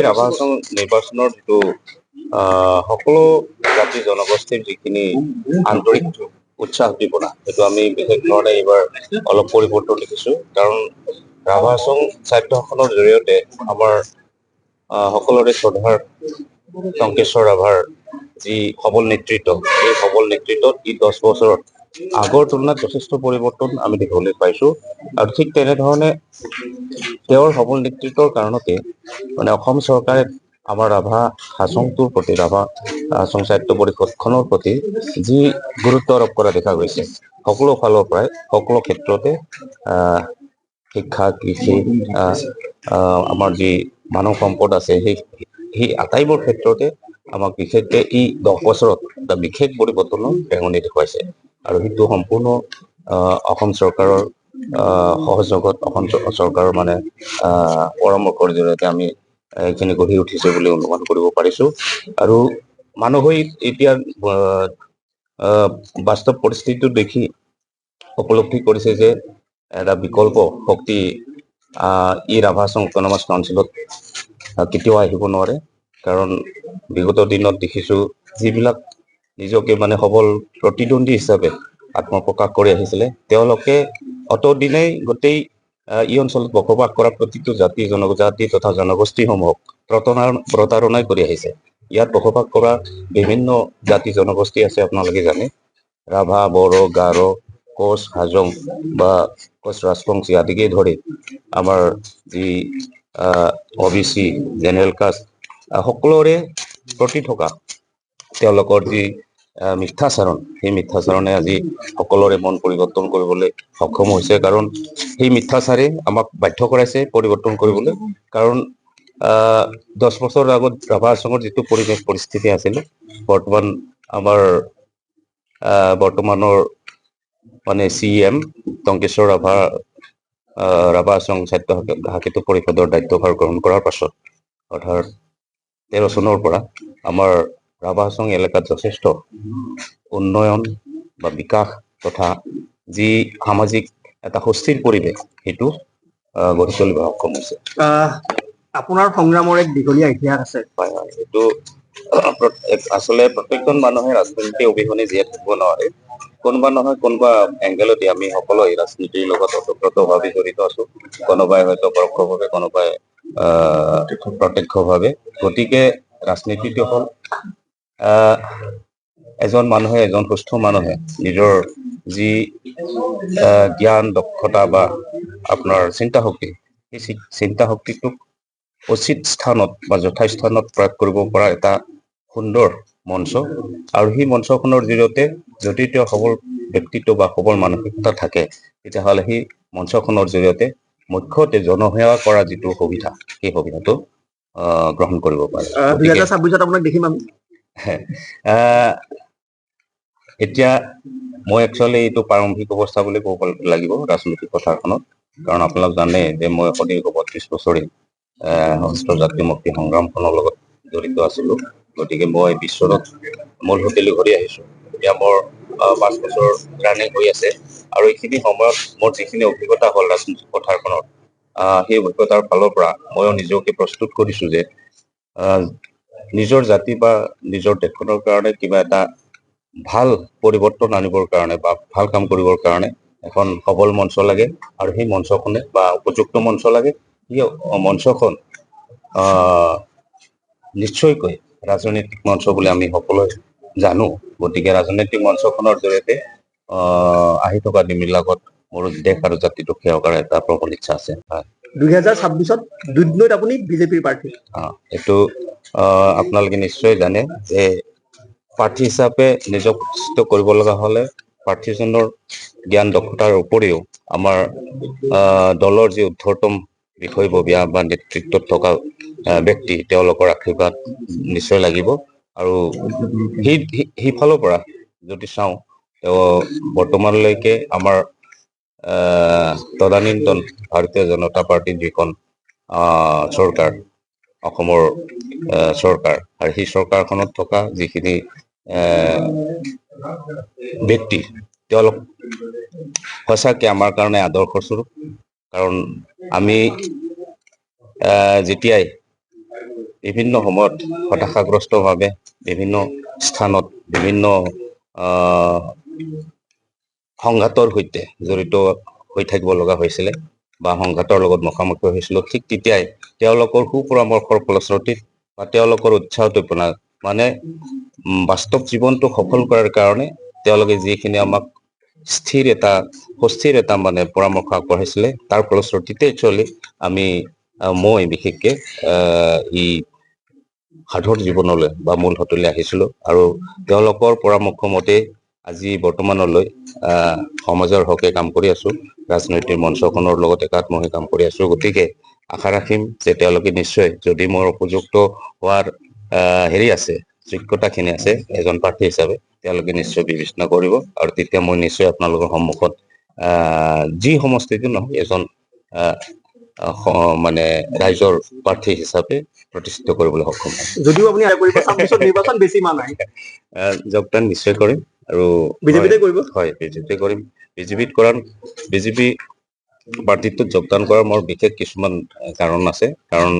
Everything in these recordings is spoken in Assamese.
ৰাভা হাছং নিৰ্বাচনৰ যিটো সকলো জাতি জনগোষ্ঠীৰ যিখিনি আন্তৰিক উৎসাহ উদ্দীপনা সেইটো আমি বিশেষ ধৰণে এইবাৰ অলপ পৰিৱৰ্তন দেখিছো। কাৰণ ৰাভা হাছং সাহিত্যসন্থাৰ জৰিয়তে আমাৰ সকলোৰে শ্ৰদ্ধাৰ টংকেশ্বৰ ৰাভাৰ যি সবল নেতৃত্ব, এই সবল নেতৃত্বত এই 10 বছৰত আগৰ তুলনাত যথেষ্ট পৰিৱৰ্তন আমি দেখিবলৈ পাইছো। আৰু ঠিক তেনেধৰণে তেওঁৰ সবল নেতৃত্বৰ কাৰণতে মানে অসম চৰকাৰে আমাৰ ৰাভা হাছংটোৰ প্ৰতি, ৰাভা হাছং সাহিত্য পৰিষদখনৰ প্ৰতি যি গুৰুত্ব আৰোপ কৰা দেখা গৈছে, সকলো ফালৰ পৰাই সকলো ক্ষেত্ৰতে শিক্ষা, কৃষি, আমাৰ যি মানৱ সম্পদ আছে, সেই আটাইবোৰ ক্ষেত্ৰতে আমাক বিশেষকে ই 10 বছৰত এটা বিশেষ পৰিৱৰ্তনৰ ৰেঙনি দেখুৱাইছে। আৰু সেইটো সম্পূৰ্ণ অসম চৰকাৰৰ সহযোগত, অসম চৰকাৰৰ মানে পৰামৰ্শৰ জৰিয়তে আমি এইখিনি গঢ়ি উঠিছে বুলি অনুমান কৰিব পাৰিছো। আৰু মানুহে এতিয়া বাস্তৱ পৰিস্থিতিটো দেখি উপলব্ধি কৰিছে যে এটা বিকল্প শক্তি ই ৰাভা হাছং অটনমাছ কাউন্সিলত কেতিয়াও আহিব নোৱাৰে। কাৰণ বিগত দিনত দেখিছো যিবিলাক নিজকে মানে সবল প্ৰতিদ্বন্দ্বী হিচাপে আত্মপ্ৰকাশ কৰি আহিছিলে, তেওঁলোকে অতদিনেই গোটেই এই অঞ্চলত বসবাস কৰা প্ৰতিটো জাতি জনজাতি তথা জনগোষ্ঠীসমূহক প্ৰতাৰণাই কৰি আহিছে। ইয়াত বসবাস কৰা বিভিন্ন জাতি জনগোষ্ঠী আছে, আপোনালোকে জানে। ৰাভা, বড়ো, গাৰো, কোচ, হাজং বা কোচ ৰাজবংশী আদিকে ধৰি আমাৰ যি OBC জেনেৰেল কাষ্ট সকলোৰে প্ৰতি থকা তেওঁলোকৰ যি মিথ্যাচাৰণ, সেই মিথ্যাচাৰণে আজি সকলোৰে মন পৰিৱৰ্তন কৰিবলৈ সক্ষম হৈছে। কাৰণ সেই মিথ্যাচাৰে আমাক বাধ্য কৰাইছে পৰিৱৰ্তন কৰিবলৈ। কাৰণ 10 বছৰ আগত ৰাভা হাছঙৰ যিটো পৰিৱেশ পৰিস্থিতি আছিল, বৰ্তমান আমাৰ বৰ্তমানৰ মানে CM টংকেশ্বৰ ৰাভা হাছং সাহিত্য পৰিষদৰ দায়িত্বভাৰ গ্ৰহণ কৰাৰ পাছত, অৰ্থাৎ 13 চনৰ পৰা আমাৰ ৰাভা হাছং এলেকাত যথেষ্ট উন্নয়ন বা বিকাশ তথা যি সামাজিক এটা সুস্থিৰ পৰিৱেশ সেইটো গঢ়ি তুলিব সক্ষম হৈছে। আপোনাৰ সংগ্ৰামৰ এক দীঘলীয়া ইতিহাস আছে। হয়, এইটো আচলতে প্ৰত্যেকজন মানুহে ৰাজনীতি অবিহনে জীয়াই থাকিব নোৱাৰে। কোনোবা নহয় কোনোবা এংগেলতে আমি সকলোৱে ৰাজনীতিৰ লগত ওতঃপ্ৰোতভাৱে জড়িত আছো, কোনোবাই হয়তো পৰোক্ষভাৱে, কোনোবাই প্ৰত্যক্ষভাৱে। গতিকে ৰাজনীতিটো হ'ল এজন মানুহে, এজন সুস্থ মানুহে নিজৰ যি জ্ঞান দক্ষতা বা আপোনাৰ চিন্তা শক্তি, সেই চিন্তা শক্তিটোক উচিত স্থানত বা যথাস্থানত প্ৰয়োগ কৰিব পৰা এটা সুন্দৰ মঞ্চ। আৰু সেই মঞ্চখনৰ জৰিয়তে যদি তেওঁ সবল ব্যক্তিত্ব বা সবল মানসিকতা থাকে, তেতিয়াহ'লে সেই মঞ্চখনৰ জৰিয়তে মুখ্যতে জনসেৱা কৰা যিটো সুবিধা, সেই সুবিধাটো গ্ৰহণ কৰিব পাৰে। 2026ত আপোনাক দেখিম আমি। এতিয়া মই একচুৱেলি এইটো প্ৰাৰম্ভিক অৱস্থা বুলি ক'ব লাগিব ৰাজনৈতিক পথাৰখনত। কাৰণ আপোনালোক জানে যে মই সদীৰ্ঘ 32 বছৰে সশস্ত্ৰ জাতীয় মুক্তি সংগ্ৰামখনৰ লগত জড়িত আছিলো। গতিকে মই বিশ্বৰত মূল হোটেলি ঘূৰি আহিছো। এতিয়া মোৰ 5 বছৰ ৰানিং হৈ আছে। আৰু এইখিনি সময়ত মোৰ যিখিনি অভিজ্ঞতা হ'ল ৰাজনৈতিক পথাৰখনত, সেই অভিজ্ঞতাৰ ফালৰ পৰা ময়ো নিজকে প্ৰস্তুত কৰিছো যে নিজৰ জাতি বা নিজৰ দেশখনৰ কাৰণে কিবা এটা ভাল পৰিৱৰ্তন আনিবৰ কাৰণে বা ভাল কাম কৰিবৰ কাৰণে এখন সবল মঞ্চ লাগে। আৰু সেই মঞ্চখনে বা উপযুক্ত মঞ্চ লাগে। সেই মঞ্চখন নিশ্চয়কৈ ৰাজনৈতিক মঞ্চ বুলি আমি সকলোৱে জানো। গতিকে ৰাজনৈতিক মঞ্চখনৰ জৰিয়তে আহি থকা দিনবিলাকত মোৰ দেশ আৰু জাতিটোক সেৱা কৰাৰ এটা প্ৰবল ইচ্ছা আছে। 2026ত দুধনৈত আপুনি বিজেপিৰ প্ৰাৰ্থী। এইটো আপোনালোকে নিশ্চয় জানে যে প্ৰাৰ্থী হিচাপে নিজক প্ৰতিষ্ঠিত কৰিব লগা হ'লে প্ৰাৰ্থীজনৰ জ্ঞান দক্ষতাৰ উপৰিও আমাৰ দলৰ যি ঊৰ্ধ্বতম বিষয়ববীয়া বা নেতৃত্বত থকা ব্যক্তি, তেওঁলোকৰ আশীৰ্বাদ নিশ্চয় লাগিব। আৰু সেইফালৰ পৰা যদি চাওঁ, তেওঁ বৰ্তমানলৈকে আমাৰ তদানীন্তন ভাৰতীয় জনতা পাৰ্টিৰ যিখন চৰকাৰ, অসমৰ চৰকাৰ, আৰু সেই চৰকাৰখনত থকা যিখিনি ব্যক্তি, তেওঁলোক সঁচাকে আমাৰ কাৰণে আদৰ্শস্বৰূপ। কাৰণ আমি যেতিয়াই বিভিন্ন সময়ত হতাশাগ্ৰস্তভাৱে বিভিন্ন স্থানত বিভিন্ন সংঘাতৰ সৈতে জড়িত হৈ থাকিব লগা হৈছিলে বা সংঘাতৰ লগত মুখামুখি হৈছিলোঁ। ঠিক তেতিয়াই তেওঁলোকৰ সুপৰামৰ্শৰ ফলশ্ৰুতিত বা তেওঁলোকৰ উৎসাহ উদ্দীপনা মানে বাস্তৱ জীৱনটো সফল কৰাৰ কাৰণে তেওঁলোকে যিখিনি আমাক সুস্থিৰ এটা মানে পৰামৰ্শ আগবঢ়াইছিলে, তাৰ ফলশ্ৰুতিতে একচুৱেলি মই বিশেষকে এই সাধুৰ জীৱনলৈ বা মূল হতলৈ আহিছিলোঁ আৰু তেওঁলোকৰ পৰামৰ্শ মতে আজি বৰ্তমানলৈ সমাজৰ হকে কাম কৰি আছো, ৰাজনৈতিক মঞ্চখনৰ লগত একাত্ম হৈ কাম কৰি আছো। গতিকে আশা ৰাখিম যে তেওঁলোকে নিশ্চয় যদি মোৰ উপযুক্ত হোৱাৰ আছে, যোগ্যতাখিনি আছে এজন প্ৰাৰ্থী হিচাপে, তেওঁলোকে নিশ্চয় বিবেচনা কৰিব আৰু তেতিয়া মই নিশ্চয় আপোনালোকৰ সন্মুখত যি সমষ্টিটো নহয় এজন মানে ৰাইজৰ প্ৰাৰ্থী হিচাপে প্ৰতিষ্ঠিত কৰিবলৈ সক্ষম হ'ম। যদিও আপুনি 26ত নিৰ্বাচন বেছি মাহ নাই, যোগদান নিশ্চয় কৰিম আৰু বিজেপিতে কৰিব? হয়, বিজেপিতে কৰিম। বিজেপি পাৰ্টিটোত যোগদান কৰাৰ মোৰ বিশেষ কিছুমান কাৰণ আছে। কাৰণ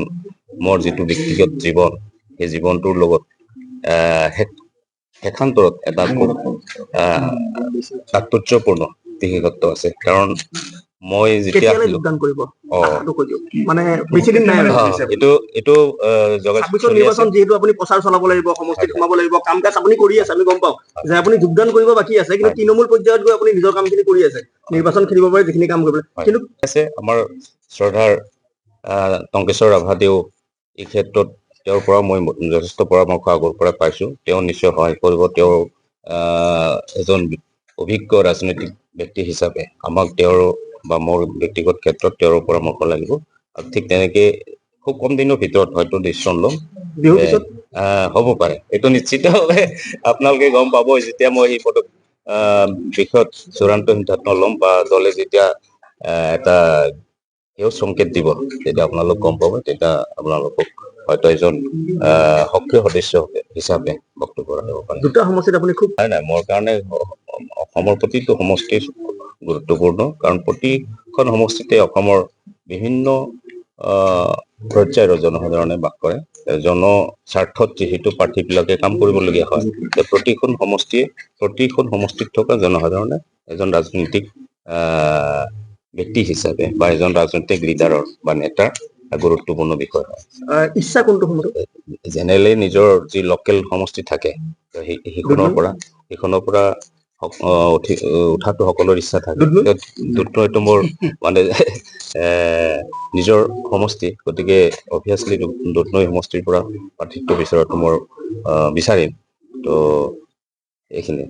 মোৰ যিটো ব্যক্তিগত জীৱন, সেই জীৱনটোৰ লগত শেষান্তৰত এটা খুব তাৎপৰ্যপূৰ্ণ বিশেষত্ব আছে। কাৰণ মই যেতিয়া যোগদান কৰিব মানে বেছি দিন নাই আৰু এইটো 26ত নিৰ্বাচন যিহেতু আপুনি প্ৰচাৰ চলাব লাগিব, সমষ্টিত সোমাব লাগিব, কাম কাজ আপুনি কৰি আছে, আমি গম পাওঁ যে আপুনি যোগদান কৰিব বাকী আছে, কিন্তু তৃণমূল পৰ্যায়ত গৈ আপুনি নিজৰ কামখিনি কৰি আছে, নিৰ্বাচন খেলিব পাৰে যিখিনি কাম কৰিব। কিন্তু আছে আমাৰ শ্ৰদ্ধাৰ টংকেশ্বৰ ৰাভাদেও এই ক্ষেত্ৰত তেওঁৰ পৰা মই যথেষ্ট পৰামৰ্শ আগৰ পৰা পাইছো। তেওঁ নিশ্চয় সহায় কৰিব। তেওঁ এজন অভিজ্ঞ ৰাজনৈতিক ব্যক্তি হিচাপে আমাক তেওঁৰ বা মোৰ ব্যক্তিগত ক্ষেত্ৰত তেওঁৰ পৰামৰ্শ লাগিব আৰু ঠিক তেনেকে খুব কম দিনৰ ভিতৰত হয়তো ডিচিশ্যন ল'ম। বিহুৰ পিছত হ'ব পাৰে, এইটো নিশ্চিতভাৱে আপোনালোকে গম পাব যেতিয়া মই এই বিষয়ত চূড়ান্ত সিদ্ধান্ত ল'ম বা দলে যেতিয়া এটা সংকেত দিব, তেতিয়া আপোনালোক গম পাব। তেতিয়া আপোনালোকক হয়তো এজন সক্ৰিয় সদস্য হিচাপে বক্তব্য ৰাখিব পাৰে। দুটা সমষ্টিত আপুনি খুব নাই, মোৰ কাৰণে অসমৰ প্ৰতিটো সমষ্টি গুৰুত্বপূৰ্ণ, কাৰণ প্ৰতিখন সমষ্টিতে অসমৰ বিভিন্ন পৰ্যায়ৰ জনসাধাৰণে বাস কৰে। জনস্বাৰ্থত যিহেতু প্ৰাৰ্থীবিলাকে কাম কৰিবলগীয়া হয়, প্ৰতিখন সমষ্টিত থকা জনসাধাৰণে এজন ৰাজনৈতিক ব্যক্তি হিচাপে বা এজন ৰাজনৈতিক লিডাৰৰ বা নেতাৰ গুৰুত্বপূৰ্ণ বিষয় হয়। ইচ্ছা কোনটো সমষ্টি? জেনেৰেলি নিজৰ যি লোকেল সমষ্টি থাকে, সেইখনৰ পৰা উঠাটো সকলোৰে ইচ্ছা থাকে। দুধনৈটো মোৰ মানে নিজৰ সমষ্টি, গতিকে অভিয়াছলি দুধনৈ সমষ্টিৰ পৰা প্ৰাৰ্থিত্ব বিচৰাটো মোৰ বিচাৰিম। তো এইখিনি।